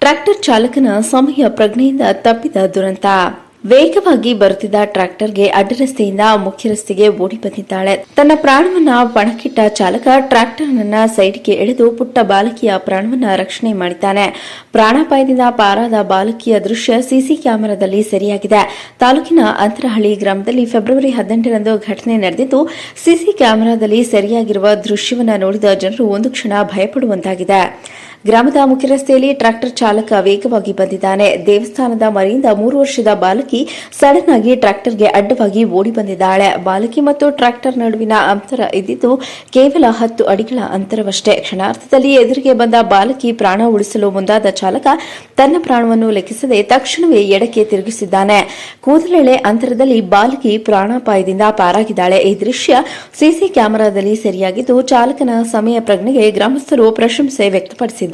Tractor ಚಾಲಕನ ಸಮಯ ಪ್ರಜ್ಞೆಯಿಂದ ತಪ್ಪಿದ ದುರಂತ. ವೇಗವಾಗಿ ಬರುತ್ತಿದ್ದ ಟ್ರ್ಯಾಕ್ಟರ್ಗೆ ಅಡ್ಡರಸ್ತೆಯಿಂದ ಮುಖ್ಯ ರಸ್ತೆಗೆ ಓಡಿ ಬಂದಿದ್ದಾಳೆ. ತನ್ನ ಪ್ರಾಣವನ್ನ ಪಣಕ್ಕಿಟ್ಟ ಚಾಲಕ ಟ್ರ್ಯಾಕ್ಟರ್ನನ್ನ ಸೈಡ್ಗೆ ಎಳೆದು ಪುಟ್ಟ ಬಾಲಕಿಯ ಪ್ರಾಣವನ್ನ ರಕ್ಷಣೆ ಮಾಡಿದ್ದಾನೆ. ಪ್ರಾಣಾಪಾಯದಿಂದ ಪಾರಾದ ಬಾಲಕಿಯ ದೃಶ್ಯ ಸಿಸಿ ಕ್ಯಾಮೆರಾದಲ್ಲಿ ಸೆರೆಯಾಗಿದೆ. ತಾಲೂಕಿನ ಅಂತರಹಳ್ಳಿ ಗ್ರಾಮದಲ್ಲಿ ಫೆಬ್ರವರಿ 18ರಂದು ಘಟನೆ ನಡೆದಿದ್ದು, ಸಿಸಿ ಕ್ಯಾಮೆರಾದಲ್ಲಿ ಸೆರೆಯಾಗಿರುವ ದೃಶ್ಯವನ್ನ ನೋಡಿದ ಜನರು ಒಂದು ಕ್ಷಣ ಭಯಪಡುವಂತಾಗಿದೆ. ಗ್ರಾಮದ ಮುಖ್ಯ ರಸ್ತೆಯಲ್ಲಿ ಟ್ರ್ಯಾಕ್ಟರ್ ಚಾಲಕ ವೇಗವಾಗಿ ಬಂದಿದ್ದಾನೆ. ದೇವಸ್ಥಾನದ ಮನೆಯಿಂದ 3 ವರ್ಷದ ಬಾಲಕಿ ಸಡನ್ ಆಗಿ ಟ್ರ್ಯಾಕ್ಟರ್ಗೆ ಅಡ್ಡವಾಗಿ ಓಡಿ ಬಂದಿದ್ದಾಳೆ. ಬಾಲಕಿ ಮತ್ತು ಟ್ರ್ಯಾಕ್ಟರ್ ನಡುವಿನ ಅಂತರ ಇದ್ದಿದ್ದು ಕೇವಲ 10 ಅಡಿಗಳ ಅಂತರವಷ್ಟೇ. ಕ್ಷಣಾರ್ಧದಲ್ಲಿ ಎದುರಿಗೆ ಬಂದ ಬಾಲಕಿ ಪ್ರಾಣ ಉಳಿಸಲು ಮುಂದಾದ ಚಾಲಕ ತನ್ನ ಪ್ರಾಣವನ್ನು ಲೆಕ್ಕಿಸದೆ ತಕ್ಷಣವೇ ಎಡಕ್ಕೆ ತಿರುಗಿಸಿದ್ದಾನೆ. ಕೂದಲೆಳೆ ಅಂತರದಲ್ಲಿ ಬಾಲಕಿ ಪ್ರಾಣಾಪಾಯದಿಂದ ಪಾರಾಗಿದ್ದಾಳೆ. ಈ ದೃಶ್ಯ ಸಿಸಿ ಕ್ಯಾಮೆರಾದಲ್ಲಿ ಸೆರೆಯಾಗಿದ್ದು, ಚಾಲಕನ ಸಮಯ ಪ್ರಜ್ಞೆಗೆ ಗ್ರಾಮಸ್ಥರು ಪ್ರಶಂಸೆ ವ್ಯಕ್ತಪಡಿಸಿದ್ದಾರೆ.